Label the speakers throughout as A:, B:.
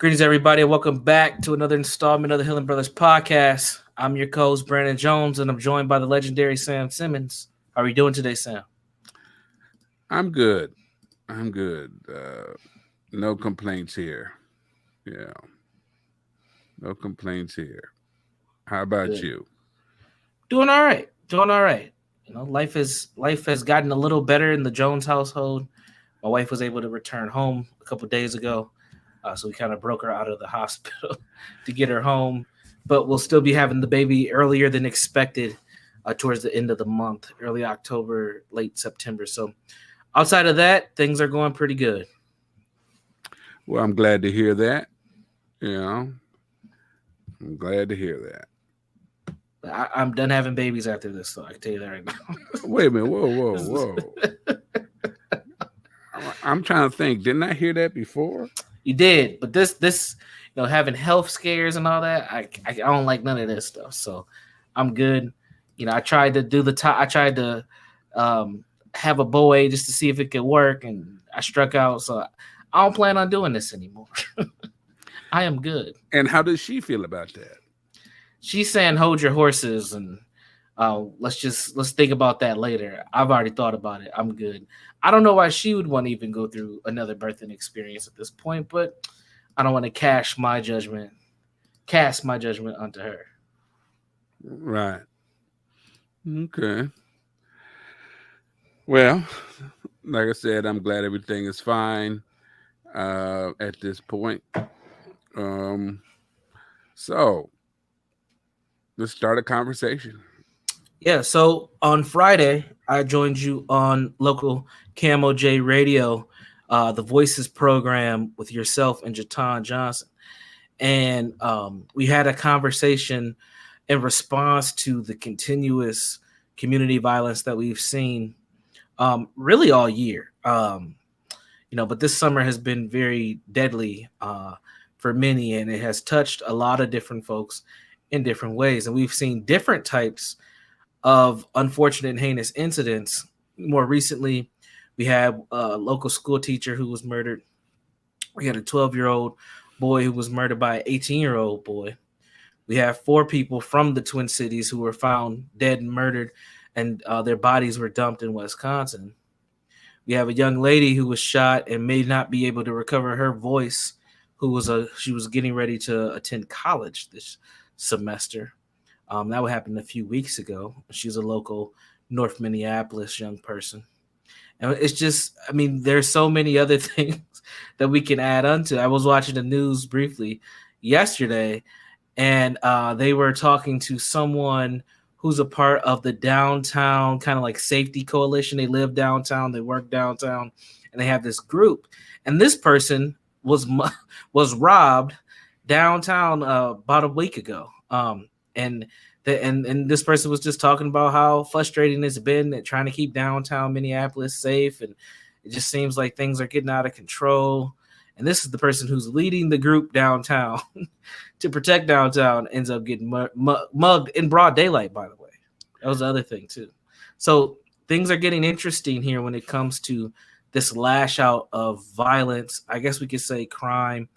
A: Greetings, everybody, and welcome back to another installment of the Hill Brothers podcast. I'm your co-host, Brandon Jones, and I'm joined by the legendary Sam Simmons. How are you doing today, Sam?
B: I'm good. I'm good. No complaints here. Yeah, no complaints here. How about
A: Good.
B: you?
A: Doing all right. Doing all right. Life has gotten a little better in the Jones household. My wife was able to return home a couple days ago, so we kind of broke her out of the hospital to get her home. But we'll still be having the baby earlier than expected, towards the end of the month, early October, late September. So outside of that, things are going pretty good.
B: Well, I'm glad to hear that. You know, I'm glad to hear that.
A: I'm done having babies after this, so I can tell you that right now.
B: Wait a minute. Whoa. I'm trying to think. Didn't I hear that before?
A: You did, but this having health scares and all that, I don't like none of this stuff. So I'm good. I tried to do the top. I tried to have a boy just to see if it could work, and I struck out. So I don't plan on doing this anymore. I am good.
B: And how does she feel about that?
A: She's saying hold your horses and let's think about that later. I've already thought about it. I'm good. I don't know why she would want to even go through another birthing experience at this point, but I don't want to cast my judgment onto her.
B: Right. Okay. Well, like I said, I'm glad everything is fine at this point. So let's start a conversation.
A: Yeah, so on Friday, I joined you on local KMOJ radio, the Voices program with yourself and Jatan Johnson. And we had a conversation in response to the continuous community violence that we've seen really all year. But this summer has been very deadly for many, and it has touched a lot of different folks in different ways. And we've seen different types of unfortunate and heinous incidents. More recently, we had a local school teacher who was murdered. We had a 12-year-old boy who was murdered by an 18-year-old boy. We have 4 people from the Twin Cities who were found dead and murdered, and their bodies were dumped in Wisconsin. We have a young lady who was shot and may not be able to recover her voice, she was getting ready to attend college this semester. That happened a few weeks ago. She's a local North Minneapolis young person. And it's just, there's so many other things that we can add onto. I was watching the news briefly yesterday, and they were talking to someone who's a part of the downtown kind of like safety coalition. They live downtown, they work downtown, and they have this group. And this person was robbed downtown about a week ago. And this person was just talking about how frustrating it's been at trying to keep downtown Minneapolis safe, and it just seems like things are getting out of control. And this is the person who's leading the group downtown to protect downtown, ends up getting mugged in broad daylight, by the way. That was the other thing, too. So things are getting interesting here when it comes to this lash out of violence. I guess we could say crime.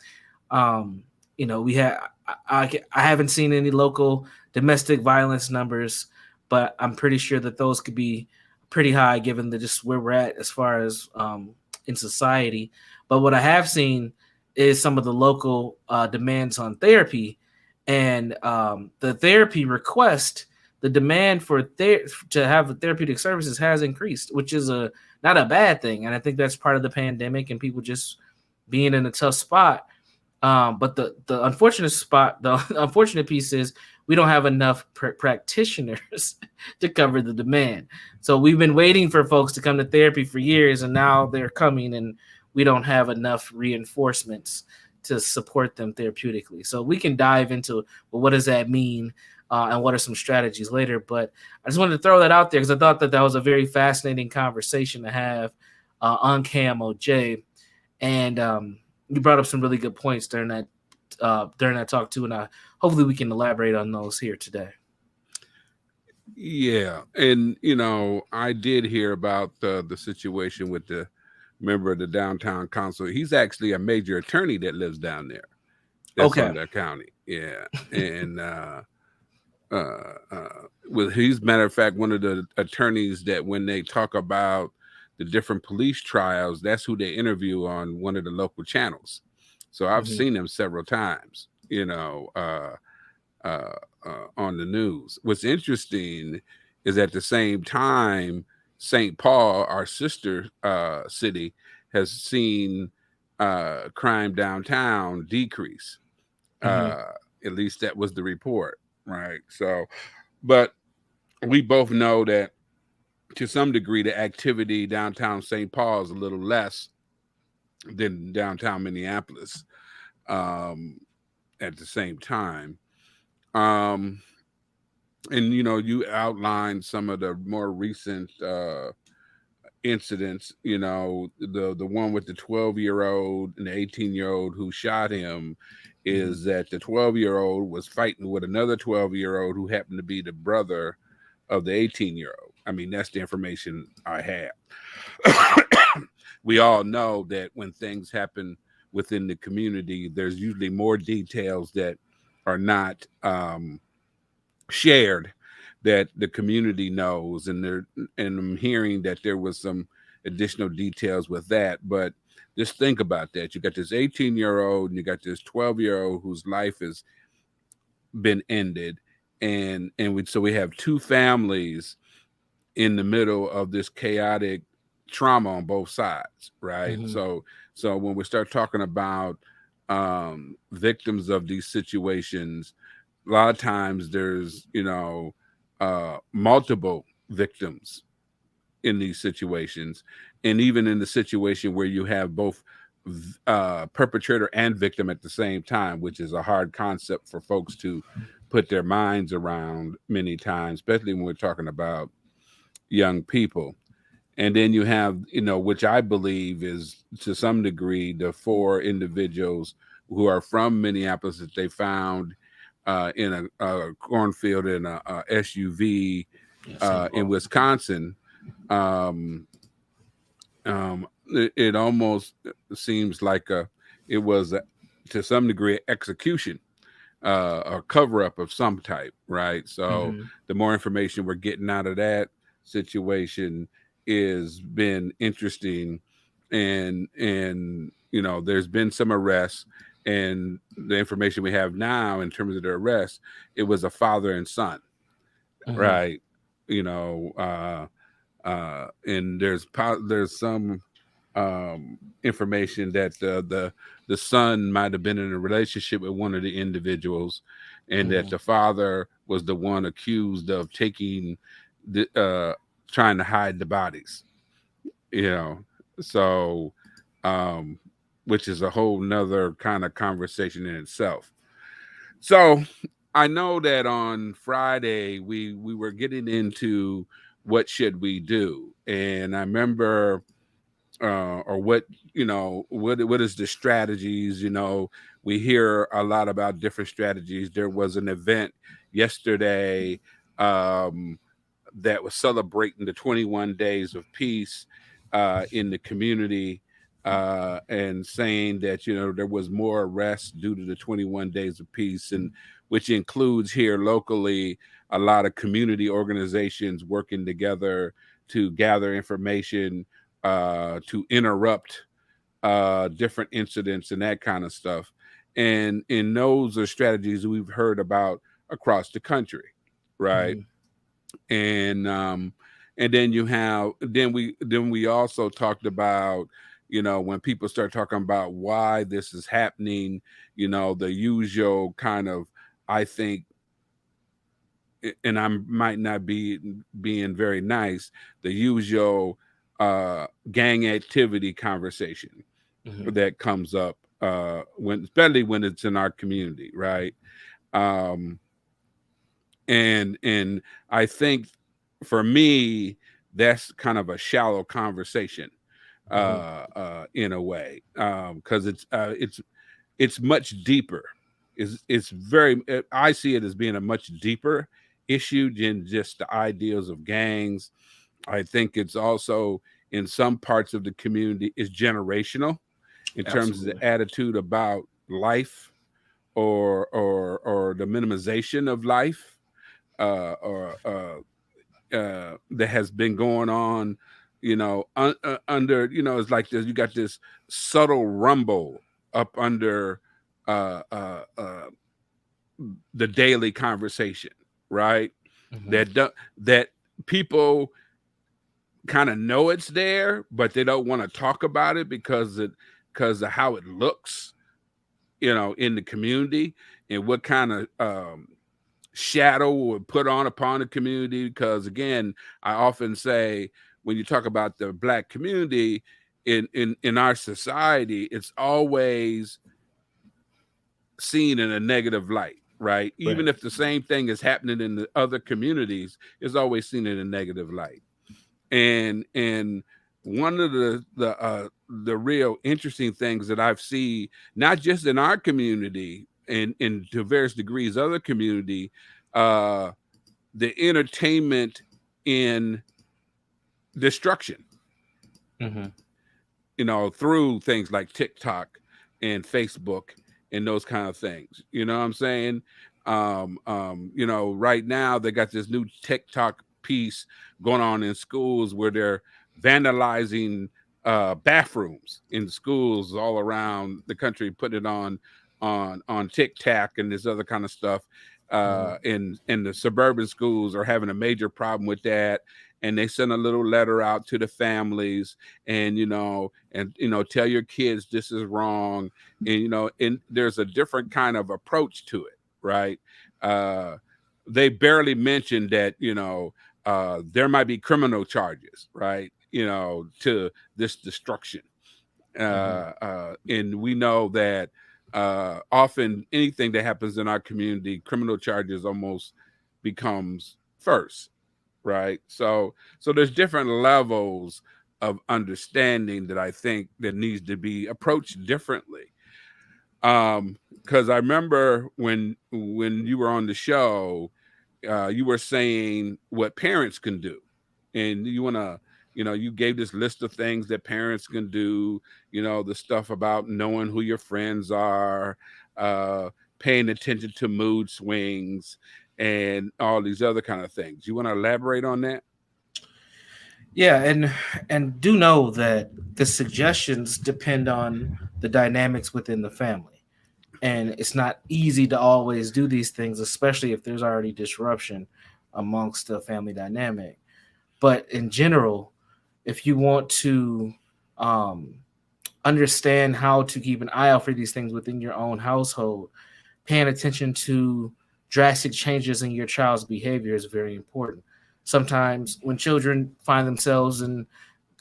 A: We have I haven't seen any local domestic violence numbers, but I'm pretty sure that those could be pretty high given just where we're at as far as in society. But what I have seen is some of the local demands on therapy, and the therapy request, the demand for to have therapeutic services has increased, which is not a bad thing. And I think that's part of the pandemic and people just being in a tough spot. But the unfortunate piece is we don't have enough practitioners to cover the demand. So we've been waiting for folks to come to therapy for years, and now they're coming, and we don't have enough reinforcements to support them therapeutically. So we can dive into, well, what does that mean, and what are some strategies later. But I just wanted to throw that out there because I thought that was a very fascinating conversation to have on KMOJ. And you brought up some really good points during that talk too, and hopefully we can elaborate on those here today.
B: Yeah, and I did hear about the situation with the member of the downtown council. He's actually a major attorney that lives down there. That's
A: Okay.
B: under county. Yeah. And with he's matter of fact one of the attorneys that when they talk about the different police trials, that's who they interview on one of the local channels. So I've
A: Mm-hmm.
B: seen him several times, uh, on the news. What's interesting is at the same time, St. Paul, our sister city, has seen crime downtown decrease.
A: Mm-hmm.
B: Uh, at least that was the report, right? So, but we both know that to some degree the activity downtown St. Paul is a little less than downtown Minneapolis um, at the same time. Um, and you outlined some of the more recent incidents. The one with the 12-year-old and the 18-year-old who shot him
A: Mm-hmm.
B: is that the 12-year-old was fighting with another 12-year-old who happened to be the brother of the 18-year-old. I mean, that's the information I have. We all know that when things happen within the community, there's usually more details that are not shared that the community knows, and I'm hearing that there was some additional details with that. But just think about that. You got this 18-year-old and you got this 12-year-old whose life has been ended, so we have two families in the middle of this chaotic trauma on both sides, right?
A: Mm-hmm.
B: So when we start talking about victims of these situations, a lot of times there's multiple victims in these situations, and even in the situation where you have both perpetrator and victim at the same time, which is a hard concept for folks to put their minds around many times, especially when we're talking about young people. And then you have, which I believe is to some degree the four individuals who are from Minneapolis that they found in a cornfield in a SUV
A: Yeah, St.
B: in
A: Paul.
B: Wisconsin. Um, it almost seems like it was to some degree execution, a cover up of some type, right? So
A: Mm-hmm.
B: the more information we're getting out of that situation is been interesting, and there's been some arrests, and the information we have now in terms of the arrest, it was a father and son,
A: Mm-hmm.
B: right? And there's some information that the son might have been in a relationship with one of the individuals, and that
A: Mm-hmm.
B: the father was the one accused of taking the trying to hide the bodies. You know, so um, which is a whole nother kind of conversation in itself. So I know that on Friday we were getting into what should we do, and I remember or what is the strategies. We hear a lot about different strategies. There was an event yesterday um, that was celebrating the 21 days of peace in the community, and saying that there was more arrests due to the 21 days of peace, and which includes here locally a lot of community organizations working together to gather information, to interrupt different incidents and that kind of stuff. And those are strategies we've heard about across the country, right?
A: Mm-hmm.
B: And then we also talked about, when people start talking about why this is happening, the usual kind of, I think, and I might not be being very nice, the usual gang activity conversation
A: Mm-hmm.
B: that comes up especially when it's in our community, right? um and I think for me that's kind of a shallow conversation,
A: Mm-hmm.
B: in a way, because it's much deeper. It's very, I see it as being a much deeper issue than just the ideals of gangs. I think it's also in some parts of the community is generational in terms of
A: Absolutely.
B: the attitude about life, or the minimization of life, or that has been going on, under, it's like this. You got this subtle rumble up under uh, uh, uh, the daily conversation, right?
A: Hmm.
B: That people kind of know it's there, but they don't want to talk about it because of how it looks, in the community, and what kind of shadow would put on upon the community. Because again, I often say, when you talk about the Black community in our society, it's always seen in a negative light, right? Even
A: Right.
B: if the same thing is happening in the other communities, it's always seen in a negative light. And one of the real interesting things that I've seen, not just in our community and to various degrees other community, uh the entertainment in destruction,
A: Hmm.
B: through things like TikTok and Facebook and those kind of things. You know what I'm saying? Right now they got this new TikTok piece going on in schools where they're vandalizing bathrooms in schools all around the country, putting it on TikTok and this other kind of stuff.
A: Hmm.
B: In the suburban schools are having a major problem with that, and they send a little letter out to the families, and tell your kids this is wrong, and there's a different kind of approach to it, right? uh they barely mention that, there might be criminal charges, right, to this destruction.
A: Hmm.
B: And we know that often anything that happens in our community, criminal charges almost becomes first, right? So there's different levels of understanding that I think that needs to be approached differently. Because I remember when you were on the show, you were saying what parents can do, and you gave this list of things that parents can do. The stuff about knowing who your friends are, uh, paying attention to mood swings, and all these other kind of things. You want to elaborate on that?
A: Yeah, and do know that the suggestions depend on the dynamics within the family, and it's not easy to always do these things, especially if there's already disruption amongst the family dynamic. But in general, if you want to um, understand how to keep an eye out for these things within your own household, paying attention to drastic changes in your child's behavior is very important. Sometimes when children find themselves in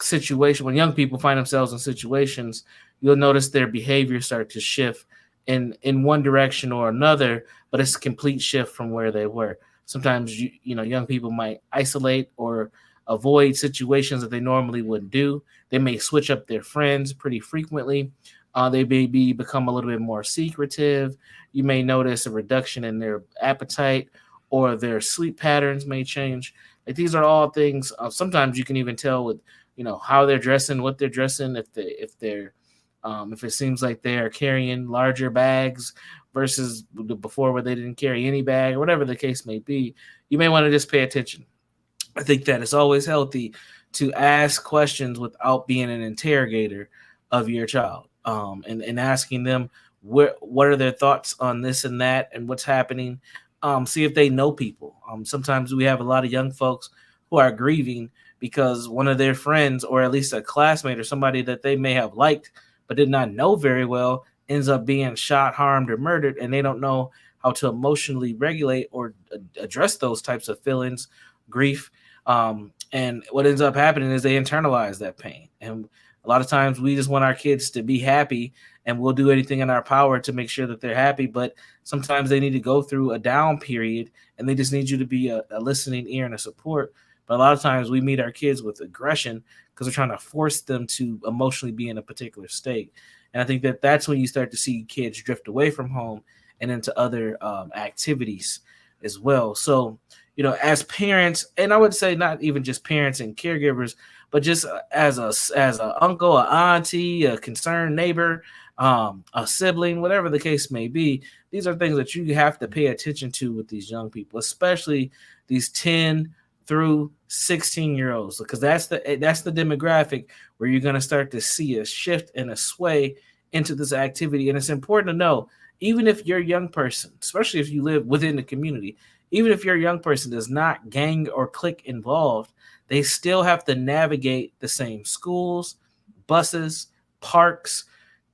A: situation when young people find themselves in situations, you'll notice their behavior start to shift in one direction or another, but it's a complete shift from where they were. Sometimes young people might isolate or avoid situations that they normally wouldn't do. They may switch up their friends pretty frequently. They may become a little bit more secretive. You may notice a reduction in their appetite, or their sleep patterns may change. Like, these are all things. Sometimes you can even tell with how they're dressing, what they're dressing, if it seems like they are carrying larger bags versus before where they didn't carry any bag, or whatever the case may be. You may want to just pay attention. I think that it's always healthy to ask questions without being an interrogator of your child, and asking them what are their thoughts on this and that and what's happening. See if they know people. Sometimes we have a lot of young folks who are grieving because one of their friends, or at least a classmate or somebody that they may have liked but did not know very well, ends up being shot, harmed, or murdered, and they don't know how to emotionally regulate or address those types of feelings, grief. And what ends up happening is they internalize that pain. And a lot of times we just want our kids to be happy, and we'll do anything in our power to make sure that they're happy. But sometimes they need to go through a down period, and they just need you to be a listening ear and a support. But a lot of times we meet our kids with aggression because we're trying to force them to emotionally be in a particular state. And I think that that's when you start to see kids drift away from home and into other activities as well. So, as parents, and I would say not even just parents and caregivers, but just as a uncle, a auntie, a concerned neighbor, a sibling, whatever the case may be. These are things that you have to pay attention to with these young people, especially these 10 through 16-year-olds, because that's the demographic where you're going to start to see a shift and a sway into this activity. And it's important to know, even if you're a young person, especially if you live within the community, even if your young person is not gang or clique involved, they still have to navigate the same schools, buses, parks,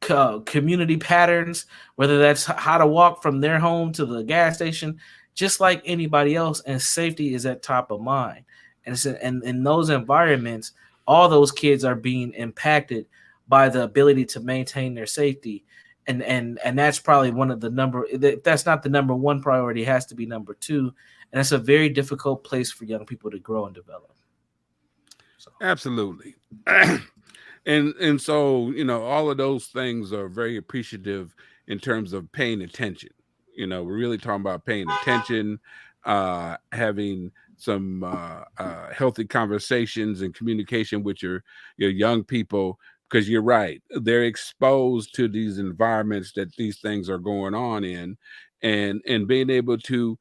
A: community patterns, whether that's how to walk from their home to the gas station, just like anybody else. And safety is at top of mind. And in those environments, all those kids are being impacted by the ability to maintain their safety. And that's probably one of the number. If that's not the number one priority, it has to be number two. And it's a very difficult place for young people to grow and develop. So,
B: Absolutely. And so, all of those things are very appreciative in terms of paying attention. We're really talking about paying attention, having some healthy conversations and communication with your young people, because you're right, they're exposed to these environments that these things are going on in, and being able to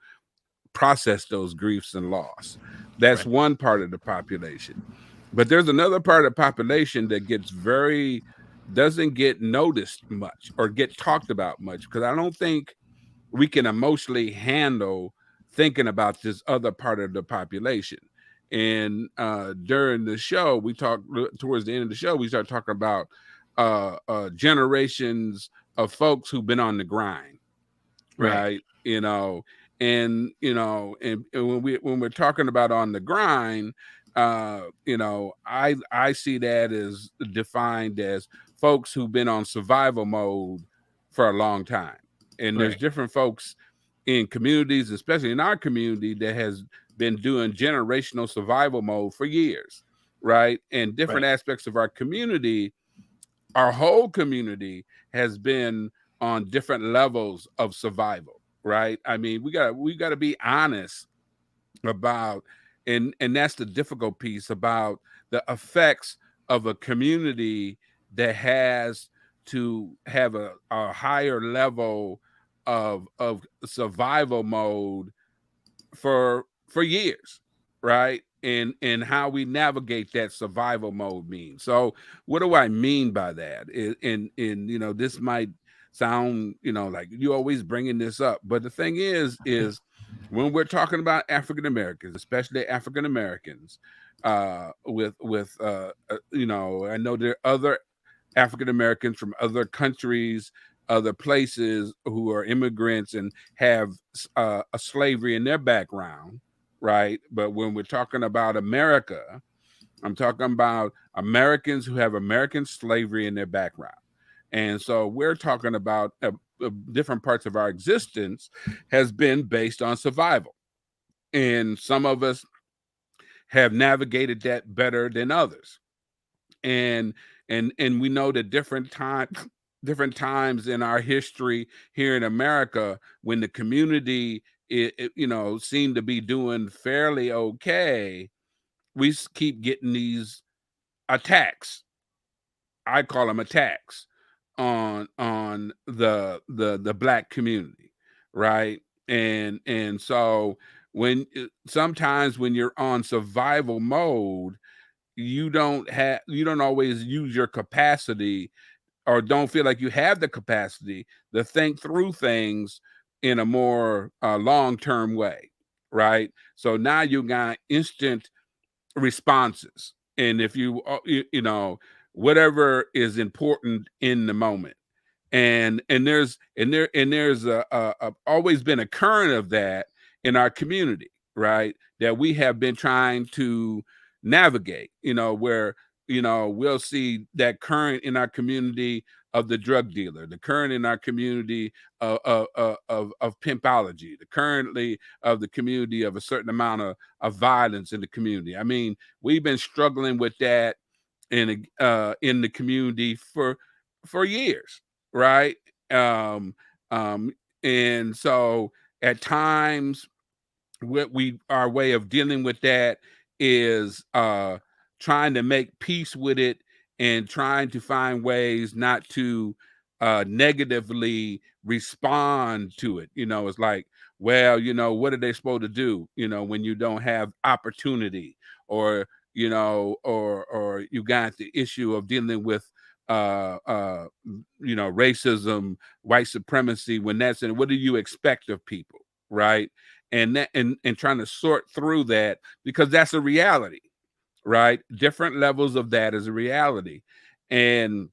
B: process those griefs and loss. That's
A: right,
B: one part of the population. But there's another part of the population that doesn't get noticed much or get talked about much, because I don't think we can emotionally handle thinking about this other part of the population. And during the show, we talked towards the end of the show, we start talking about generations of folks who've been on the grind,
A: right,
B: right? And when we're talking about on the grind, I see that as defined as folks who've been on survival mode for a long time. And there's
A: right,
B: different folks in communities, especially in our community, that has been doing generational survival mode for years, right? And different
A: right,
B: aspects of our whole community has been on different levels of survival, right? I mean, we got to be honest about, and that's the difficult piece about the effects of a community that has to have a higher level of survival mode for years, right? And how we navigate that survival mode means. So what do I mean by that? This might sound, like you always bringing this up, but the thing is when we're talking about African Americans, especially African Americans, I know there are other African Americans from other countries, other places, who are immigrants and have a slavery in their background, right? But when we're talking about America, I'm talking about Americans who have American slavery in their background. And so we're talking about different parts of our existence has been based on survival. And some of us have navigated that better than others. And and we know that different times in our history here in America, when the community seemed to be doing fairly okay, we keep getting these attacks. I call them attacks on the black community, right? And so sometimes when you're on survival mode, you don't always use your capacity, or don't feel like you have the capacity to think through things in a more long-term way, right? So now you got instant responses, and if whatever is important in the moment, and there's always been a current of that in our community, right? That we have been trying to navigate, where we'll see that current in our community of the drug dealer, the current in our community of pimpology, the currently of the community of a certain amount of violence in the community. I mean, we've been struggling with that in the community for years, right? Um, um, and so at times, what we our way of dealing with that is trying to make peace with it, and trying to find ways not to negatively respond to it. It's like, well, what are they supposed to do? When you don't have opportunity, or or you got the issue of dealing with racism, white supremacy. When that's in, what do you expect of people, right? And trying to sort through that, because that's a reality, right? Different levels of that is a reality. And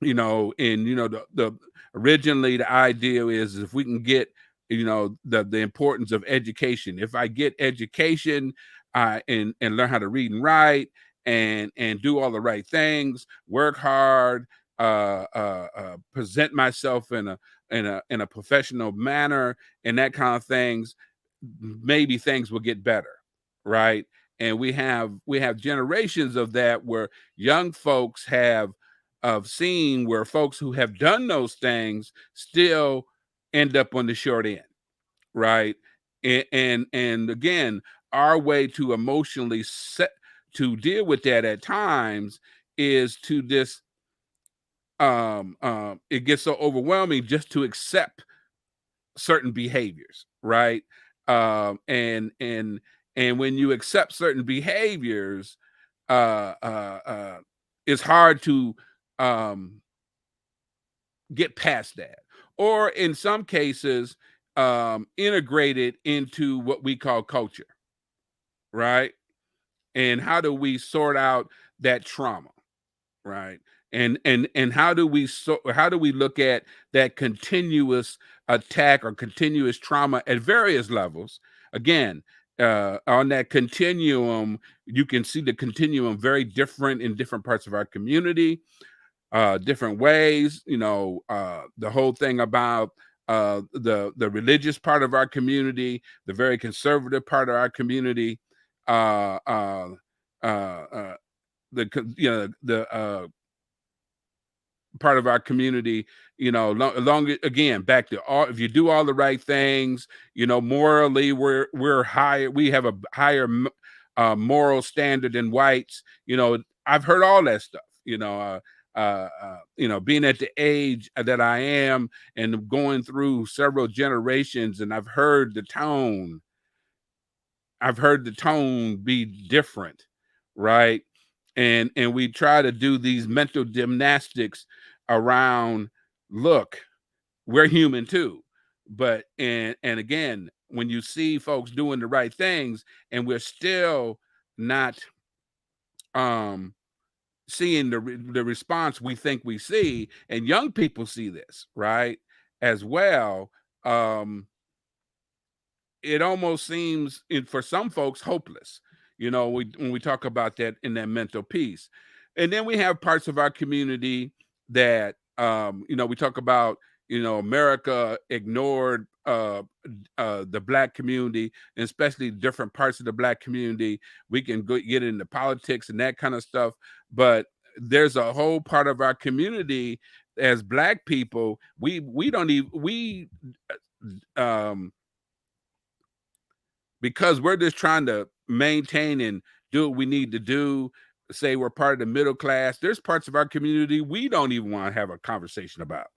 B: the originally the idea is, if we can get the importance of education. If I get education, and learn how to read and write, and do all the right things, work hard, present myself in a professional manner, and that kind of things, maybe things will get better, right? And we have generations of that, where young folks have seen where folks who have done those things still end up on the short end, right? And again, our way to emotionally set to deal with that at times is to just it gets so overwhelming just to accept certain behaviors, right? And when you accept certain behaviors, uh, uh, uh, it's hard to um, get past that, or in some cases, integrate it into what we call culture, right? And how do we sort out that trauma, right? And how do we look at that continuous attack or continuous trauma at various levels? Again, on that continuum, you can see the continuum very different in different parts of our community, different ways. The whole thing about the religious part of our community, the very conservative part of our community, uh, uh, uh, uh, the part of our community, again, back to all, if you do all the right things, morally, we're higher, we have a higher moral standard than whites. I've heard all that stuff. Being at the age that I am, and going through several generations, and I've heard the tone be different, right? And we try to do these mental gymnastics around, look, we're human too. But and again, when you see folks doing the right things, and we're still not um seeing the response we think we see, and young people see this, right, as well. It almost seems, for some folks, hopeless. When we talk about that, in that mental piece. And then we have parts of our community that, we talk about, America ignored the black community, and especially different parts of the black community. We can get into politics and that kind of stuff, but there's a whole part of our community, as black people, we don't even we um because we're just trying to maintain and do what we need to do, say we're part of the middle class. There's parts of our community we don't even want to have a conversation about,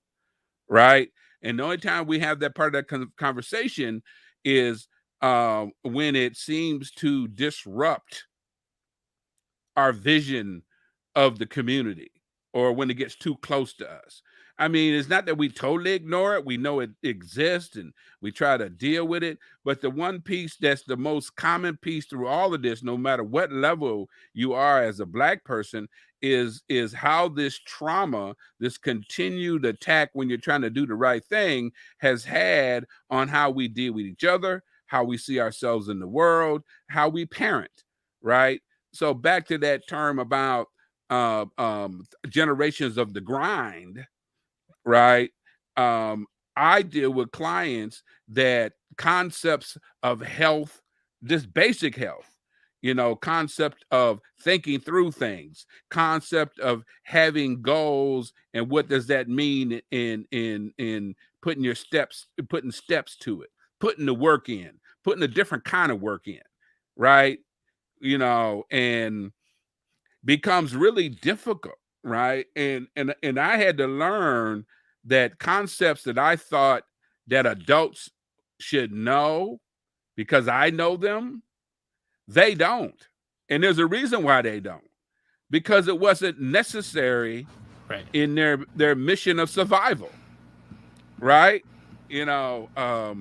B: right? And the only time we have that part of that conversation is when it seems to disrupt our vision of the community, or when it gets too close to us. I mean, it's not that we totally ignore it. We know it exists, and we try to deal with it. But the one piece that's the most common piece through all of this, no matter what level you are as a black person, is how this trauma, this continued attack when you're trying to do the right thing, has had on how we deal with each other, how we see ourselves in the world, how we parent, right? So back to that term about generations of the grind, right? Um, I deal with clients that concepts of health, just basic health, concept of thinking through things, concept of having goals, and what does that mean in putting steps to it, putting the work in, putting a different kind of work in, right? And becomes really difficult, right? And I had to learn. that concepts that I thought that adults should know because I know them, they don't. And there's a reason why they don't. Because it wasn't necessary
A: Right.
B: in their mission of survival, right? The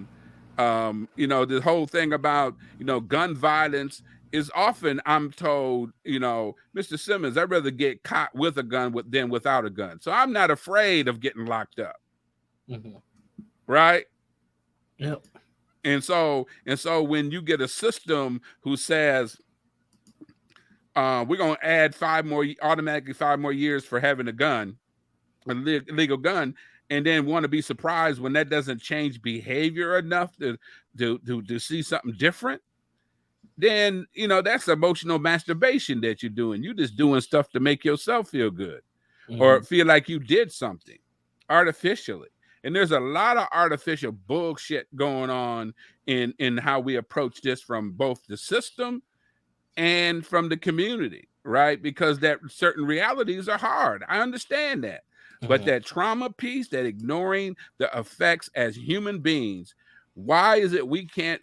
B: whole thing about gun violence is often, I'm told, Mr. Simmons, I'd rather get caught with a gun than without a gun. So I'm not afraid of getting locked up,
A: Mm-hmm.
B: right?
A: Yep.
B: And so when you get a system who says we're gonna add automatically 5 more years for having a gun, a legal gun, and then want to be surprised when that doesn't change behavior enough to see something different, then that's emotional masturbation that you're doing. You're just doing stuff to make yourself feel good
A: Mm-hmm.
B: or feel like you did something artificially. And there's a lot of artificial bullshit going on in how we approach this from both the system and from the community, right? Because that certain realities are hard. I understand that. But
A: Mm-hmm.
B: that trauma piece, that ignoring the effects as human beings, why is it we can't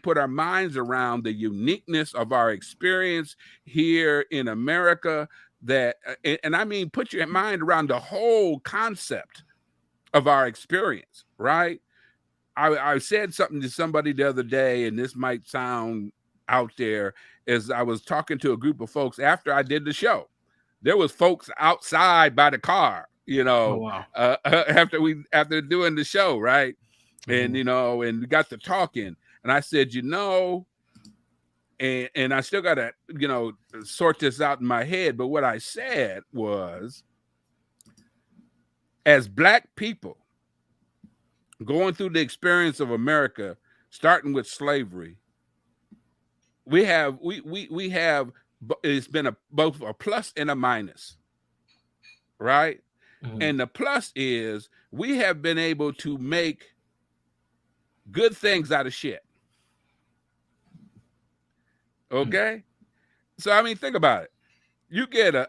B: put our minds around the uniqueness of our experience here in America? That and I mean, put your mind around the whole concept of our experience, right? I said something to somebody the other day, and this might sound out there, as I was talking to a group of folks after I did the show. There was folks outside by the car,
A: Oh wow.
B: after doing the show, right? And
A: Mm-hmm.
B: and we got to talking, and I said, and I still gotta, sort this out in my head. But what I said was, as Black people going through the experience of America, starting with slavery, we have it's been both a plus and a minus, right?
A: Mm-hmm.
B: And the plus is we have been able to make good things out of shit. Okay, so I mean, think about it. You get a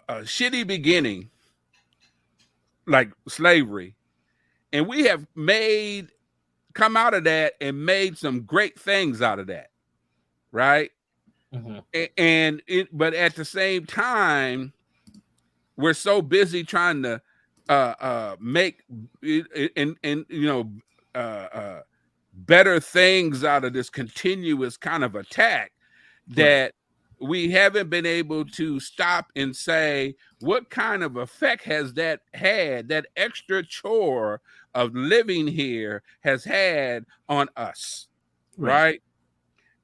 B: shitty beginning like slavery, and we have come out of that and made some great things out of that, right?
A: Mm-hmm.
B: But at the same time, we're so busy trying to make and uh, uh, better things out of this continuous kind of attack
A: Right.
B: that we haven't been able to stop and say, what kind of effect has that had, that extra chore of living here has had on us,
A: Right.
B: right?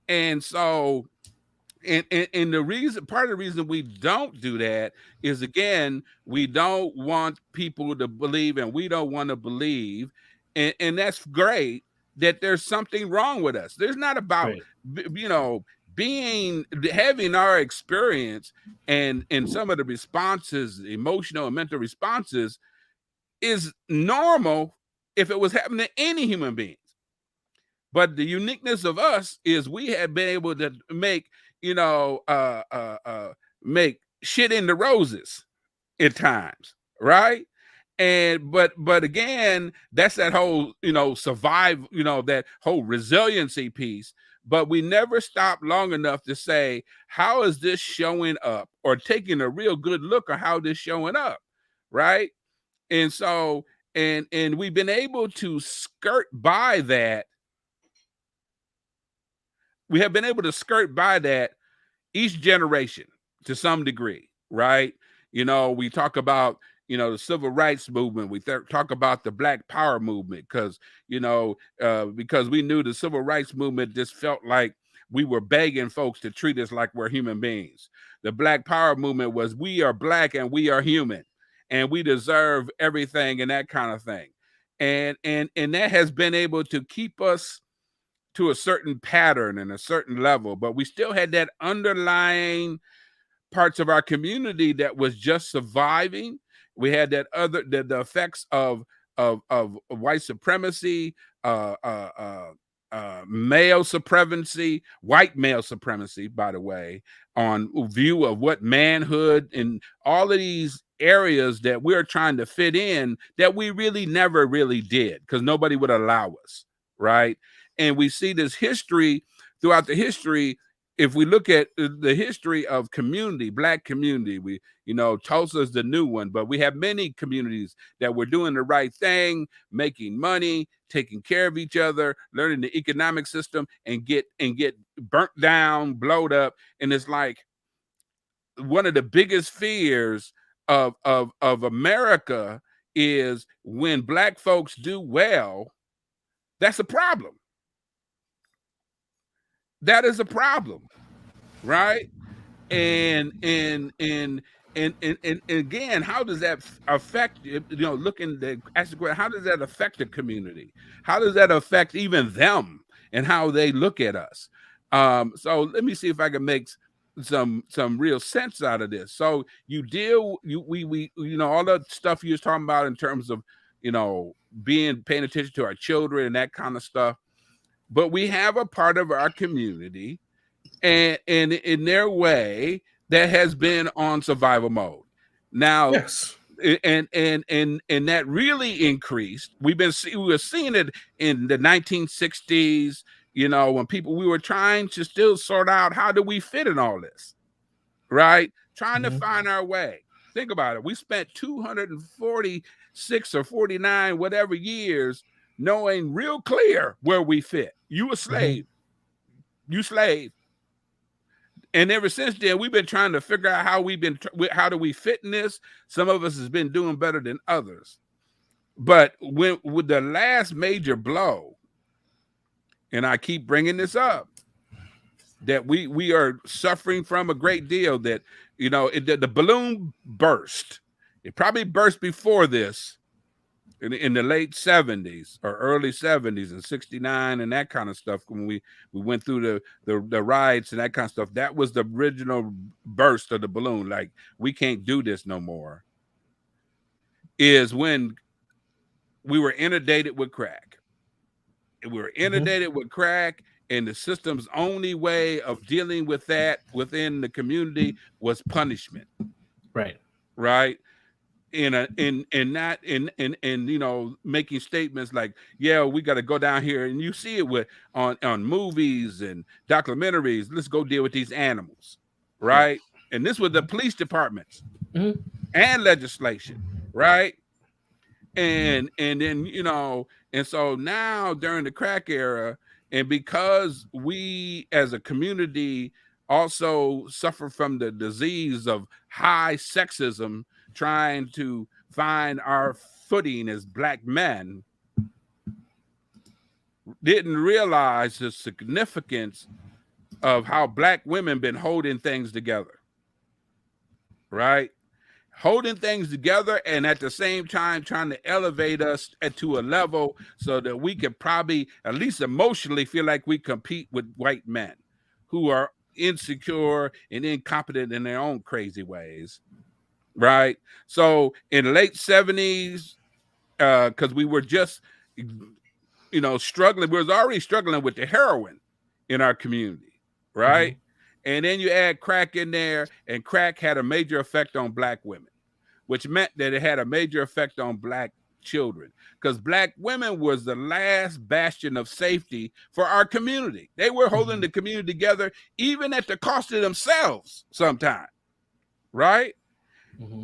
B: And so and the reason, part of the reason we don't do that is, again, we don't want people to believe, and we don't want to believe, and that's great, that there's something wrong with us. There's not about
A: Right.
B: having our experience, and some of the responses, emotional and mental responses, is normal if it was happening to any human being. But the uniqueness of us is we have been able to make, you know, make shit into roses at times, right? And but again, that's that whole, survive, that whole resiliency piece. But we never stop long enough to say, how is this showing up, or taking a real good look at how this showing up, right? And so, and we've been able to skirt by that. We have been able to skirt by that each generation to some degree, right? We talk about, the civil rights movement. We talk about the Black Power movement because we knew the civil rights movement just felt like we were begging folks to treat us like we're human beings. The Black Power movement was, we are Black and we are human and we deserve everything, and that kind of thing. And that has been able to keep us to a certain pattern and a certain level, but we still had that underlying parts of our community that was just surviving. We had that the effects of white supremacy, male supremacy, white male supremacy, by the way, on view of what manhood and all of these areas that we're trying to fit in that we really never really did because nobody would allow us, right? And we see this history throughout the history. If we look at the history of community, black community, Tulsa's the new one, but we have many communities that were doing the right thing, making money, taking care of each other, learning the economic system, and get burnt down, blowed up. And it's like one of the biggest fears of America is when black folks do well, that's a problem. That is a problem, right? And again, how does that affect looking at ask the how does that affect the community? How does that affect even them and how they look at us? So let me see if I can make some real sense out of this. So you deal you we all the stuff you was talking about in terms of being paying attention to our children and that kind of stuff, but we have a part of our community and in their way that has been on survival mode. Now,
A: Yes.
B: and that really increased. We were seeing it in the 1960s, when we were trying to still sort out how do we fit in all this, right? Trying to find our way. Think about it. We spent 246 or 49 whatever years knowing real clear where we fit. You a slave. You slave. And ever since then, we've been trying to figure out how do we fit in this. Some of us has been doing better than others. But with the last major blow, and I keep bringing this up, that we are suffering from a great deal, that, the balloon burst. It probably burst before this in the late 70s or early 70s and 69 and that kind of stuff, when we went through the riots and that kind of stuff. That was the original burst of the balloon, like we can't do this no more, is when we were inundated with crack. We were inundated with crack, and the system's only way of dealing with that within the community was punishment. Right. Making statements like, yeah, we got to go down here, and you see it with on movies and documentaries. Let's go deal with these animals, right? And this was the police departments and legislation, right? And then and so now during the crack era, and because we as a community also suffer from the disease of high sexism, trying to find our footing as black men, didn't realize the significance of how black women been holding things together, right? Holding things together, and at the same time trying to elevate us to a level so that we could probably at least emotionally feel like we compete with white men who are insecure and incompetent in their own crazy ways, right? So in the late 70s, because we were just struggling, we was already struggling with the heroin in our community, right? And then you add crack in there, and crack had a major effect on black women, which meant that it had a major effect on black children, because black women was the last bastion of safety for our community. They were holding the community together, even at the cost of themselves sometimes, right?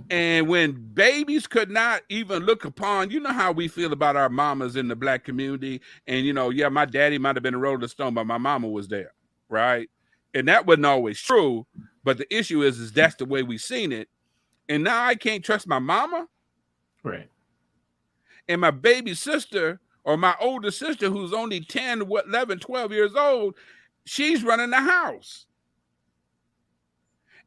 B: And when babies could not even look upon, how we feel about our mamas in the black community. And, yeah, my daddy might have been a Rolling Stone, but my mama was there, right? And that wasn't always true. But the issue is that's the way we seen it. And now I can't trust my mama.
A: Right.
B: And my baby sister or my older sister, who's only 10, 11, 12 years old, she's running the house.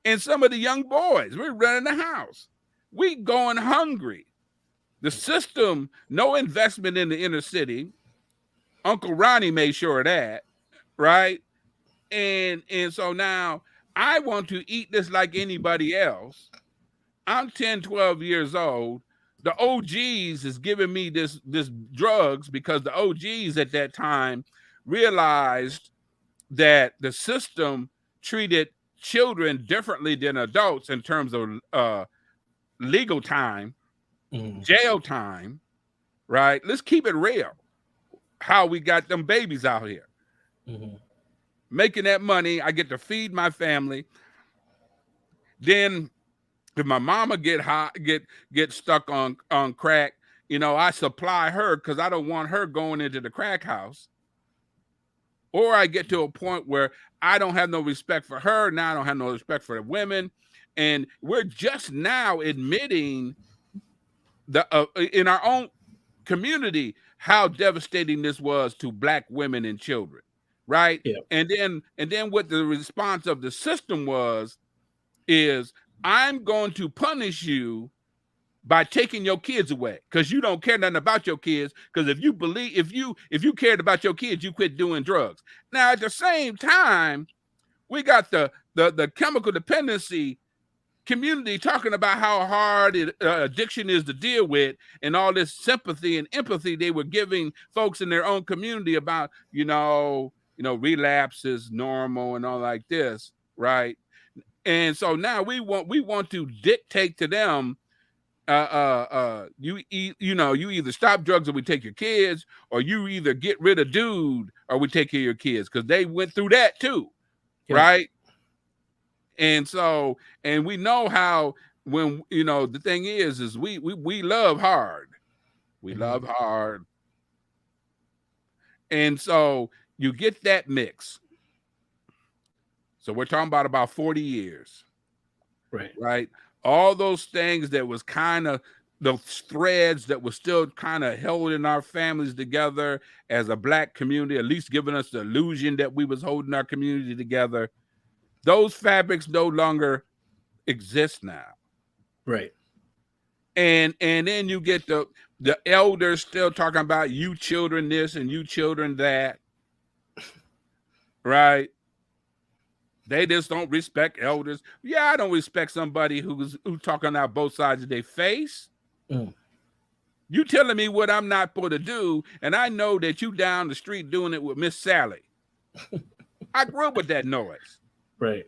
B: And some of the young boys, we're running the house. We going hungry. The system, no investment in the inner city. Uncle Ronnie made sure of that, right? And so now I want to eat this like anybody else. I'm 10, 12 years old. The OGs is giving me this drugs because the OGs at that time realized that the system treated children differently than adults in terms of legal time,
A: Mm-hmm.
B: jail time, right? Let's keep it real. How we got them babies out here
A: Mm-hmm.
B: making that money. I get to feed my family. Then if my mama get hot, get stuck on crack, I supply her because I don't want her going into the crack house. Or I get to a point where I don't have no respect for her. Now I don't have no respect for the women. And we're just now admitting in our own community how devastating this was to Black women and children, right?
A: Yeah.
B: And then what the response of the system was is, I'm going to punish you by taking your kids away because you don't care nothing about your kids. Because if you cared about your kids, you quit doing drugs. Now at the same time, we got the chemical dependency community talking about how hard addiction is to deal with, and all this sympathy and empathy they were giving folks in their own community about relapse is normal and all like this, right? And so now we want to dictate to them, you either stop drugs or we take your kids, or you either get rid of dude or we take care of your kids, because they went through that too,
A: Yep.
B: right? And we know how, when the thing is we love hard. We
A: Mm-hmm.
B: love hard. And so you get that mix. So we're talking about 40 years,
A: Right.
B: right? All those things that was kind of those threads that were still kind of holding our families together as a Black community, at least giving us the illusion that we was holding our community together. Those fabrics no longer exist now.
A: Right.
B: And then you get the elders still talking about you children this and you children that, right? They just don't respect elders. Yeah, I don't respect somebody who's talking out both sides of their face.
A: Mm.
B: You telling me what I'm not supposed to do, and I know that you down the street doing it with Miss Sally. I grew up with that noise.
A: Right.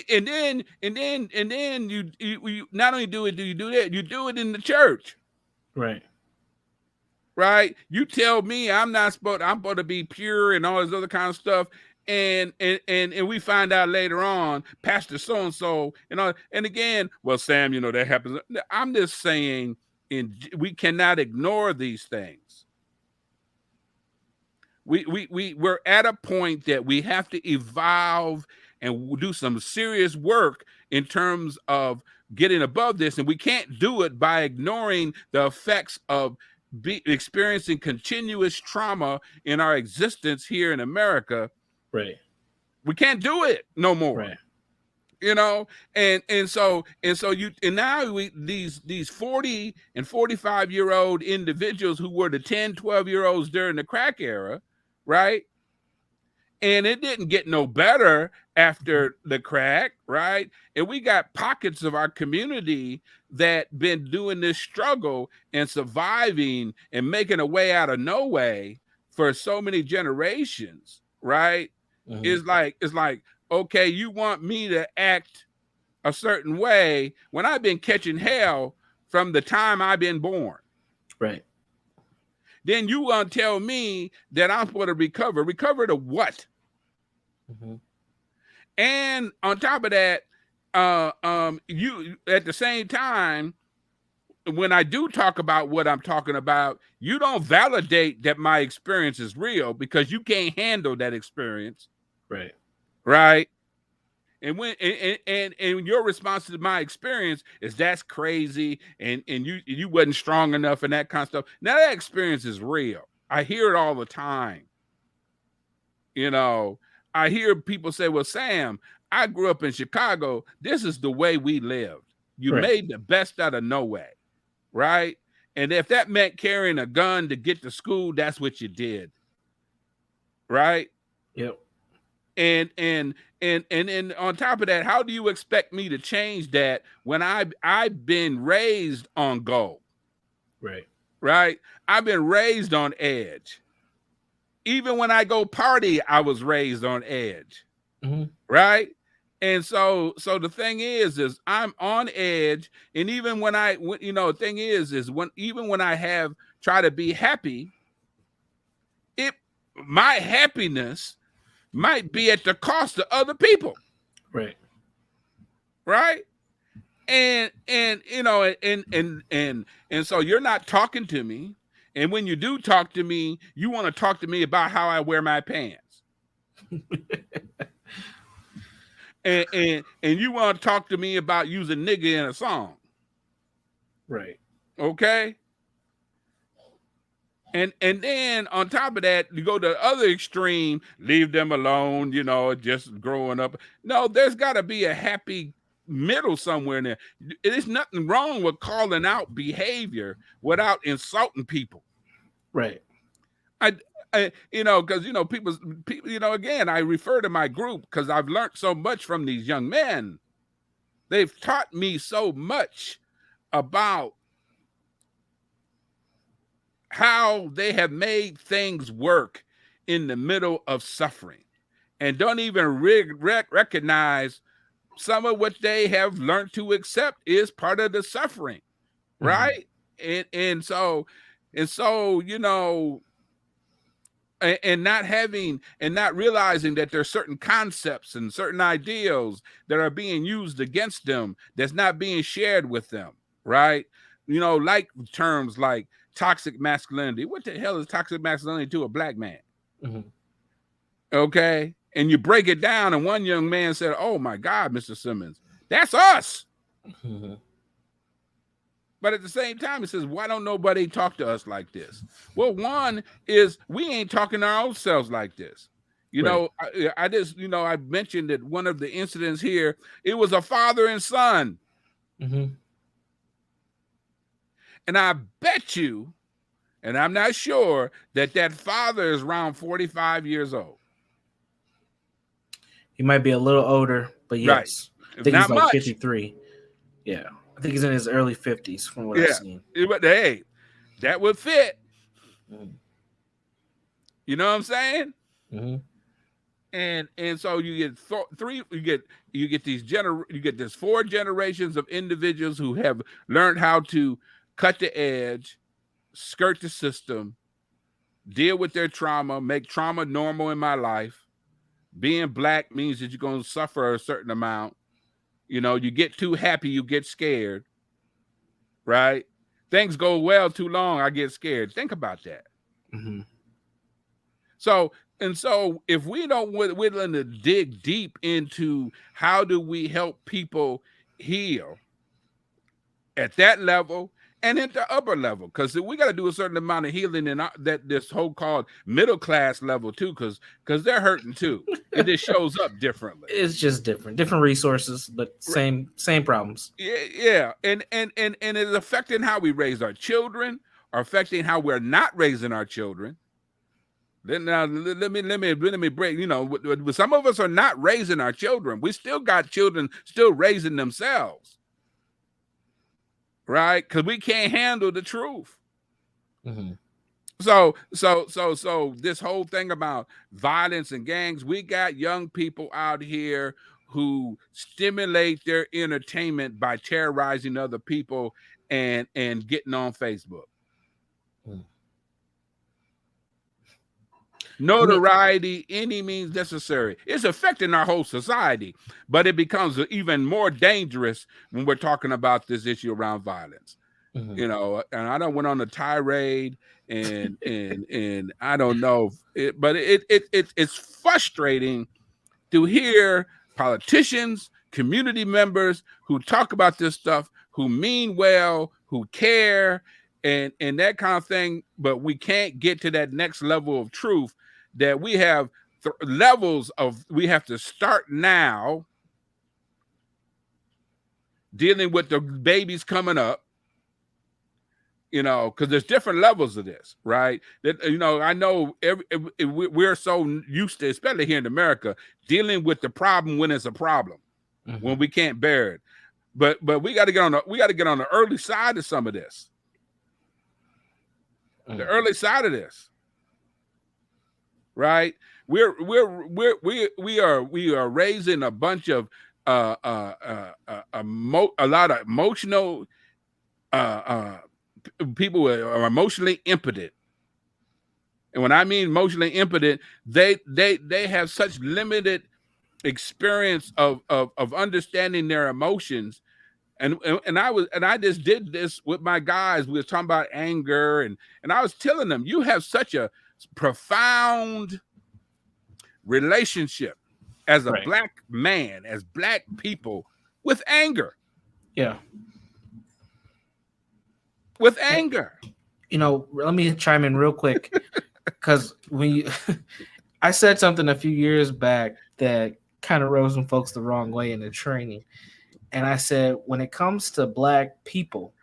B: And then you not only do you do that, you do it in the church.
A: Right.
B: Right? You tell me I'm supposed to be pure and all this other kind of stuff. And we find out later on, Pastor so and so, and again, well, Sam, that happens. I'm just saying, we cannot ignore these things. We're at a point that we have to evolve and do some serious work in terms of getting above this, and we can't do it by ignoring the effects of experiencing continuous trauma in our existence here in America.
A: Right.
B: We can't do it no more.
A: Right.
B: And now these 40 and 45-year-old individuals who were the 10, 12-year-olds during the crack era, right? And it didn't get no better after the crack, right? And we got pockets of our community that been doing this struggle and surviving and making a way out of no way for so many generations, right?
A: Mm-hmm.
B: It's like, okay, you want me to act a certain way when I've been catching hell from the time I've been born.
A: Right.
B: Then you want to tell me that I'm supposed to recover. Recover to what?
A: Mm-hmm.
B: And on top of that, you at the same time, when I do talk about what I'm talking about, you don't validate that my experience is real because you can't handle that experience.
A: Right.
B: Right. And when and your response to my experience is that's crazy, and you wasn't strong enough and that kind of stuff. Now that experience is real. I hear it all the time. I hear people say, well, Sam, I grew up in Chicago. This is the way we lived. You
A: Right.
B: made the best out of no way, right? And if that meant carrying a gun to get to school, that's what you did, right?
A: Yep.
B: And on top of that, how do you expect me to change that when I've been raised on go?
A: Right.
B: Right? I've been raised on edge. Even when I go party, I was raised on edge,
A: Mm-hmm.
B: right? And so the thing is I'm on edge, and even when the thing is when even when I have try to be happy, it my happiness might be at the cost of other people,
A: Right.
B: right? And and so you're not talking to me, and when you do talk to me, you want to talk to me about how I wear my pants, and you want to talk to me about using nigga in a song,
A: Right.
B: okay? And then on top of that, you go to the other extreme, leave them alone, just growing up. No, there's got to be a happy middle somewhere in there. There's nothing wrong with calling out behavior without insulting people.
A: Right.
B: I because people, again, I refer to my group because I've learned so much from these young men. They've taught me so much about how they have made things work in the middle of suffering, and don't even recognize some of what they have learned to accept is part of the suffering, right? And so and not realizing that there's certain concepts and certain ideals that are being used against them that's not being shared with them, right? Like terms like toxic masculinity. What the hell is toxic masculinity to a black man?
A: Mm-hmm.
B: Okay. And you break it down, and one young man said, "Oh my God, Mr. Simmons, that's us."
A: Mm-hmm.
B: But at the same time, he says, "Why don't nobody talk to us like this?" Well, one is we ain't talking to our own selves like this.
A: Right.
B: I just, I mentioned that one of the incidents here, it was a father and son.
A: Mm-hmm.
B: And I bet you, and I'm not sure, that father is around 45 years old.
A: He might be a little older, but
B: Right.
A: yes. I think he's
B: Not
A: like
B: much.
A: 53. Yeah. I think he's in his early 50s from what I've seen.
B: But hey, that would fit.
A: Mm-hmm.
B: You know what I'm saying?
A: Mm-hmm.
B: And so you get you get this 4 generations of individuals who have learned how to cut the edge, skirt the system, deal with their trauma, make trauma normal in my life. Being black means that you're going to suffer a certain amount. You get too happy, you get scared, right? Things go well too long, I get scared. Think about that.
A: Mm-hmm.
B: So if we don't willing to dig deep into how do we help people heal at that level and at the upper level, because we got to do a certain amount of healing in that this whole called middle class level too, because they're hurting too. It just shows up differently.
A: It's just different resources, but same problems.
B: Yeah, and it's affecting how we raise our children, or affecting how we're not raising our children. Then now let me break. Some of us are not raising our children. We still got children still raising themselves, right? Because we can't handle the truth.
A: Mm-hmm.
B: So this whole thing about violence and gangs, we got young people out here who stimulate their entertainment by terrorizing other people and getting on Facebook. Notoriety, any means necessary. It's affecting our whole society, but it becomes even more dangerous when we're talking about this issue around violence.
A: Mm-hmm.
B: And I don't went on a tirade and I don't know, but it's frustrating to hear politicians, community members who talk about this stuff, who mean well, who care, and that kind of thing, but we can't get to that next level of truth that we have levels of. We have to start now dealing with the babies coming up, because there's different levels of this, right? That I know we're so used to, especially here in America, dealing with the problem when it's a problem, when we can't bear it. But we got to get on the early side of some of this. The early side of this. right? We are raising a bunch of a lot of emotional uh, people who are emotionally impotent. And when I mean emotionally impotent, they have such limited experience of understanding their emotions. And I just did this with my guys. We were talking about anger, and I was telling them, you have such a profound relationship as a
A: Right.
B: black man, as black people, with anger.
A: Yeah.
B: With
A: And,
B: anger.
A: let me chime in real quick because I said something a few years back that kind of rose some folks the wrong way in the training. And I said, when it comes to black people,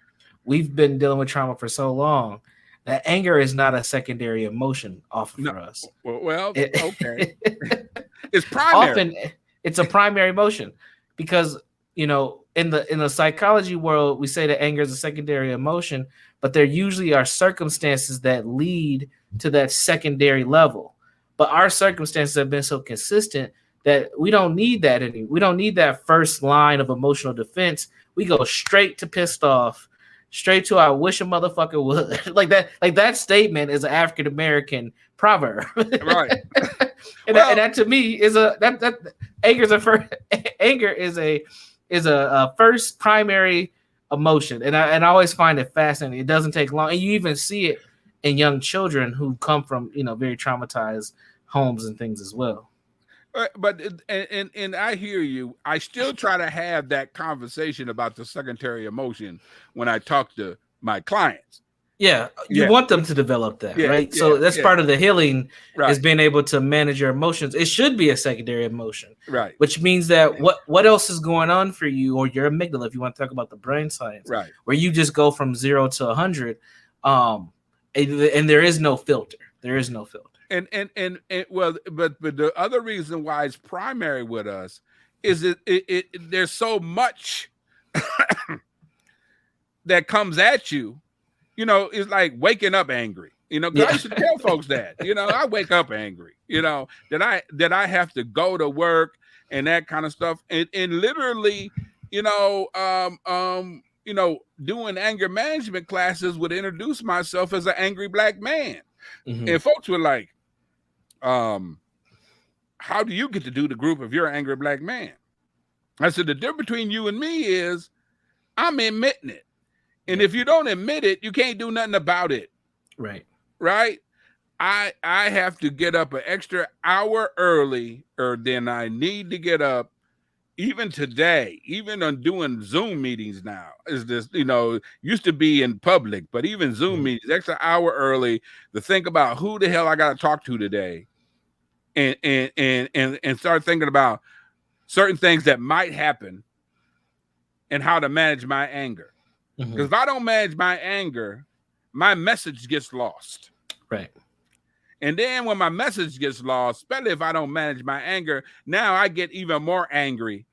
A: we've been dealing with trauma for so long that anger is not a secondary emotion often
B: No,
A: for us.
B: well, okay.
A: It,
B: It's primary.
A: often it's a primary emotion because in the psychology world we say that anger is a secondary emotion, but there usually are circumstances that lead to that secondary level. But our circumstances have been so consistent that we don't need that first line of emotional defense. We go straight to pissed off, straight to I wish a motherfucker would. Like that statement is an African American proverb.
B: Right.
A: And
B: Well,
A: that to me is that anger is a first, anger is a first primary emotion, and I always find it fascinating. It doesn't take long, and you even see it in young children who come from very traumatized homes and things as well.
B: but and I hear you. I still try to have that conversation about the secondary emotion when I talk to my clients.
A: Yeah, you
B: Yeah,
A: want them to develop that,
B: yeah,
A: right?
B: yeah,
A: So that's
B: yeah.
A: part of the healing is
B: Right,
A: being able to manage your emotions. It should be a secondary emotion,
B: right,
A: which means that what else is going on for you or your amygdala, if you want to talk about the brain science,
B: right.
A: where you just go from 0 to 100, and there is no filter. There is no filter.
B: And well, but the other reason why it's primary with us is there's so much that comes at you. It's like waking up angry. Because I
A: Yeah.
B: used to tell folks that. I wake up angry. That I have to go to work and that kind of stuff, and literally, doing anger management classes would introduce myself as an angry black man,
A: Hmm.
B: and folks were like, how do you get to do the group if you're an angry black man? I said, the difference between you and me is I'm admitting it. And
A: Yeah.
B: if you don't admit it, you can't do nothing about it.
A: Right.
B: Right? I have to get up an extra hour early or than I need to get up. Even today, even on doing Zoom meetings now, is this, used to be in public, but even Zoom
A: Mhm.
B: meetings, extra hour early to think about who the hell I got to talk to today, and start thinking about certain things that might happen and how to manage my anger. Because
A: Mhm.
B: if I don't manage my anger, my message gets lost.
A: Right.
B: And then when my message gets lost, especially if I don't manage my anger, now I get even more angry.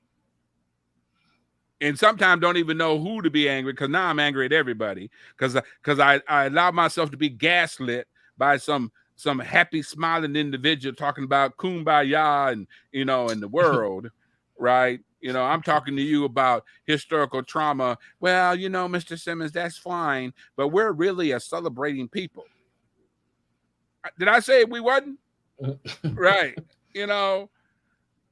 B: And sometimes don't even know who to be angry, because now I'm angry at everybody because I allow myself to be gaslit by some happy smiling individual talking about kumbaya and in the world, right? I'm talking to you about historical trauma. Well, Mr. Simmons, that's fine, but we're really a celebrating people. Did I say we wasn't? Right. You know,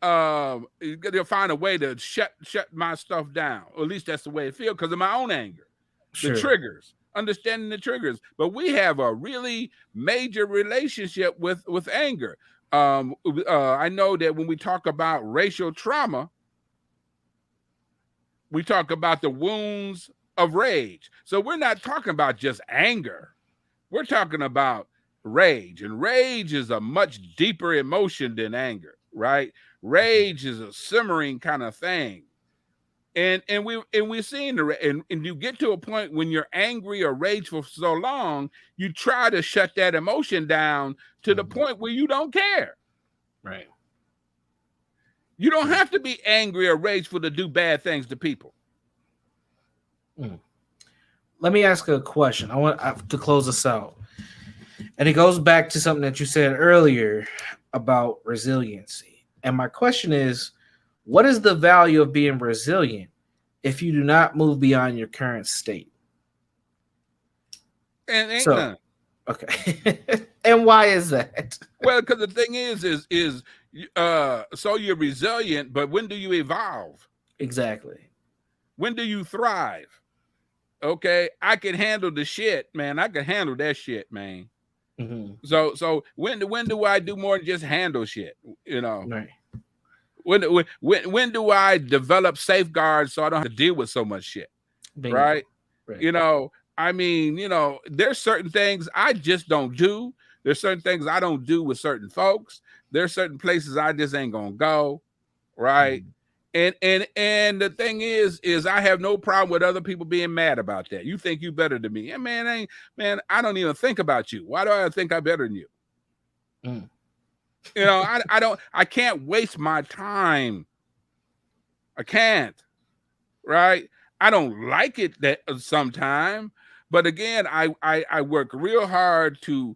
B: they'll find a way to shut my stuff down. Or at least that's the way it feels because of my own anger. The
A: Sure.
B: triggers, understanding the triggers. But we have a really major relationship with anger. I know that when we talk about racial trauma, we talk about the wounds of rage. So we're not talking about just anger. We're talking about rage, and rage is a much deeper emotion than anger, right? Rage is a simmering kind of thing. And we're seeing and you get to a point when you're angry or rageful for so long, you try to shut that emotion down to the
A: Mhm.
B: point where you don't care.
A: Right.
B: You don't
A: Yeah.
B: have to be angry or rageful to do bad things to people.
A: Mm. Let me ask a question. I want to close this out. And it goes back to something that you said earlier about resiliency. And my question is, what is the value of being resilient if you do not move beyond your current state?
B: And ain't
A: So,
B: none.
A: okay. And why is that?
B: Well, because the thing so you're resilient, but when do you evolve?
A: Exactly.
B: When do you thrive? Okay, I can handle the shit, man. I can handle that shit, man.
A: Mm-hmm.
B: So when do I do more than just handle shit? You know,
A: Right.
B: when do I develop safeguards so I don't have to deal with so much shit?
A: Bingo.
B: Right?
A: Right.
B: You know, I mean, there's certain things I just don't do. There's certain things I don't do with certain folks. There's certain places I just ain't gonna go. Right?
A: Mm-hmm.
B: And the thing is I have no problem with other people being mad about that. You think you better than me. And man, I don't even think about you. Why do I think I'm better than you?
A: Mm.
B: I can't waste my time. I can't, right? I don't like it that sometime, but again, I work real hard to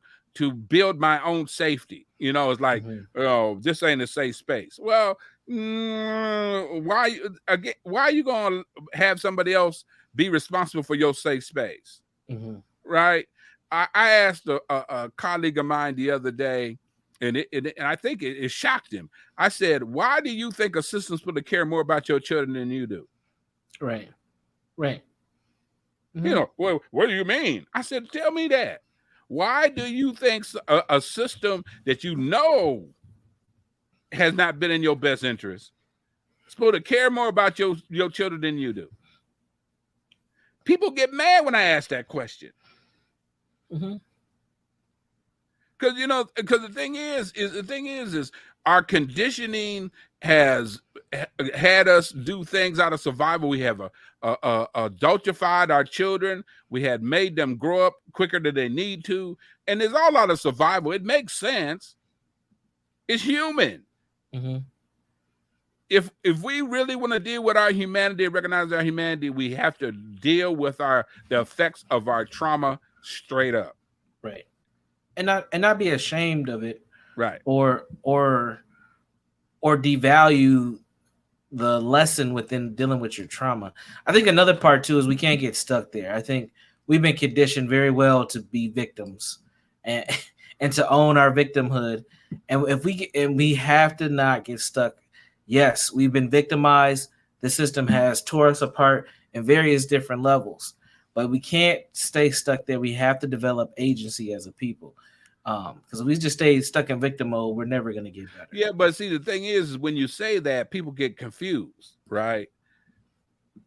B: build my own safety. It's like,
A: Mm-hmm.
B: oh, this ain't a safe space. Well, why are you gonna have somebody else be responsible for your safe space,
A: Mm-hmm.
B: right? I asked a colleague of mine the other day, and I think it shocked him. I said, "Why do you think a system's supposed to care more about your children than you do?"
A: Right. Right. Mm-hmm.
B: Well, what do you mean? I said, "Tell me that. Why do you think a system that has not been in your best interest is supposed to care more about your children than you do?" People get mad when I ask that question.
A: Mm-hmm.
B: Because the thing is our conditioning has had us do things out of survival. We have adultified our children. We had made them grow up quicker than they need to, and it's all out of survival. It makes sense. It's human.
A: Mm-hmm.
B: If we really want to deal with our humanity, recognize our humanity, we have to deal with the effects of our trauma straight up.
A: Right. And not be ashamed of it,
B: Right.
A: or devalue the lesson within dealing with your trauma. I think another part too is we can't get stuck there. I think we've been conditioned very well to be victims and and to own our victimhood. And we have to not get stuck. Yes, we've been victimized. The system has tore us apart in various different levels, but we can't stay stuck there. We have to develop agency as a people. Because if we just stay stuck in victim mode, we're never going to get better.
B: Yeah, but see, the thing is when you say that, people get confused, right?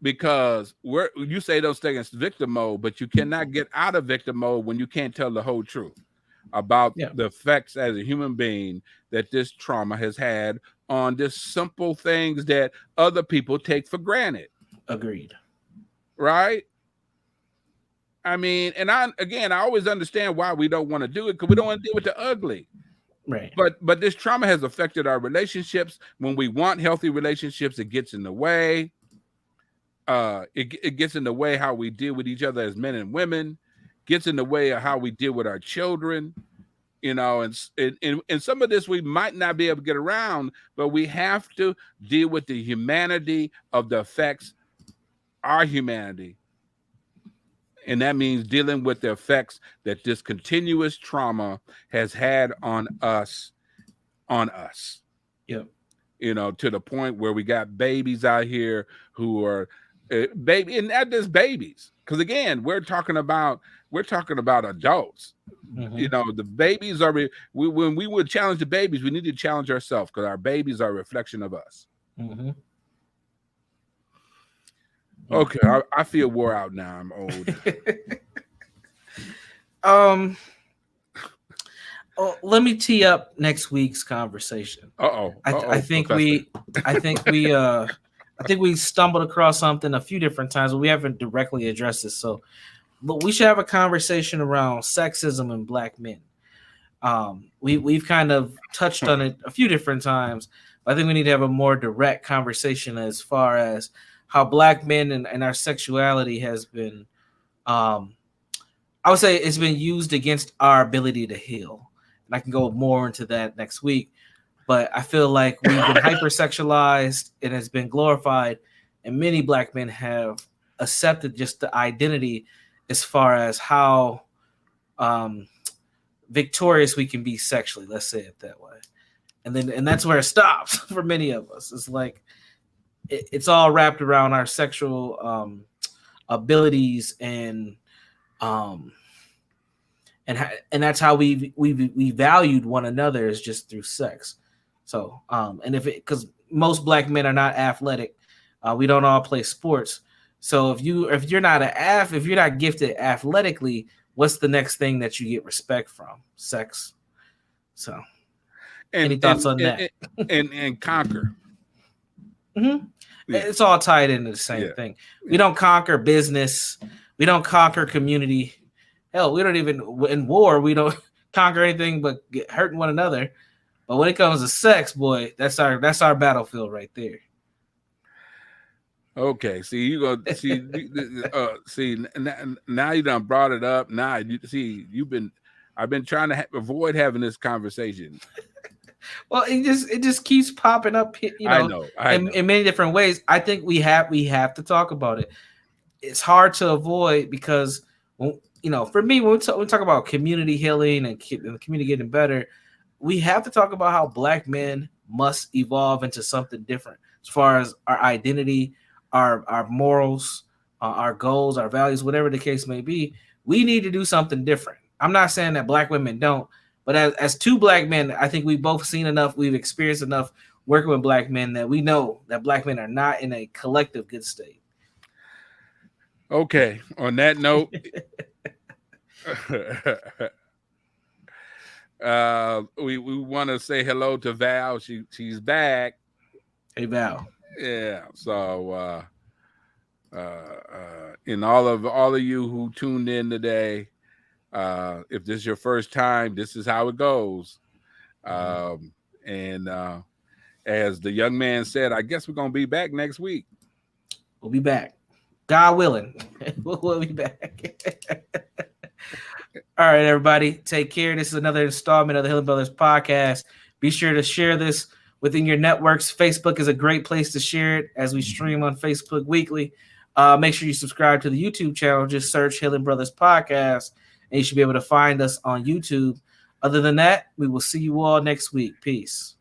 B: Because you say don't stay in victim mode, but you cannot get out of victim mode when you can't tell the whole truth about
A: Yeah,
B: the effects as a human being that this trauma has had on just simple things that other people take for granted,
A: agreed.
B: right? I mean, and I always understand why we don't want to do it, because we don't want to deal with the ugly.
A: Right.
B: But this trauma has affected our relationships. When we want healthy relationships, it gets in the way. It gets in the way how we deal with each other as men and women, gets in the way of how we deal with our children. And some of this we might not be able to get around, but we have to deal with the humanity of the effects, our humanity. And that means dealing with the effects that this continuous trauma has had on us.
A: Yep.
B: To the point where we got babies out here who are baby, and not just babies, because again, we're talking about adults.
A: Mm-hmm.
B: The babies are when we would challenge the babies, we need to challenge ourselves, because our babies are a reflection of us.
A: Mm-hmm.
B: Okay, I feel wore out now. I'm old.
A: um. Oh, let me tee up next week's conversation. I think
B: Professor.
A: I think we stumbled across something a few different times, but we haven't directly addressed this. So, but we should have a conversation around sexism in Black men. We've kind of touched on it a few different times. But I think we need to have a more direct conversation as far as how Black men and our sexuality has been um, I would say it's been used against our ability to heal. And I can go more into that next week. But I feel like we've been hypersexualized and has been glorified, and many black men have accepted just the identity as far as how um, victorious we can be sexually. Let's say it that way, and that's where it stops for many of us. It's like it's all wrapped around our sexual abilities um, and that's how we valued one another is just through sex. So and if it because most black men are not athletic, we don't all play sports. So if you're not if you're not gifted athletically, what's the next thing that you get respect from? Sex. So
B: and
A: any thoughts
B: and
A: on
B: and
A: that?
B: and conquer.
A: Mm-hmm.
B: Yeah,
A: It's all tied into the same
B: yeah,
A: thing. We
B: yeah.
A: don't conquer business. We don't conquer community. Hell, we don't even in war. We don't conquer anything but hurting one another. But when it comes to sex, boy, that's our battlefield right there.
B: Okay, see you go see now you done brought it up. Now you see I've been trying to avoid having this conversation.
A: Well, it just keeps popping up,
B: I know.
A: in many different ways. I think we have to talk about it. It's hard to avoid because for me when we talk about community healing and the community getting better, we have to talk about how black men must evolve into something different as far as our identity, our morals, our goals, our values, whatever the case may be. We need to do something different. I'm not saying that black women don't, but as two black men, I think we've both seen enough, we've experienced enough working with black men that we know that black men are not in a collective good state.
B: Okay, on that note, we want to say hello to Val. She's back.
A: Hey Val.
B: Yeah. So and all of you who tuned in today, if this is your first time, this is how it goes. And as the young man said, I guess we're gonna be back next week.
A: We'll be back. God willing. We'll be back. All right, everybody. Take care. This is another installment of the Hill Brothers podcast. Be sure to share this within your networks. Facebook is a great place to share it as we stream on Facebook weekly. Make sure you subscribe to the YouTube channel. Just search Hill Brothers Podcast, and you should be able to find us on YouTube. Other than that, we will see you all next week. Peace.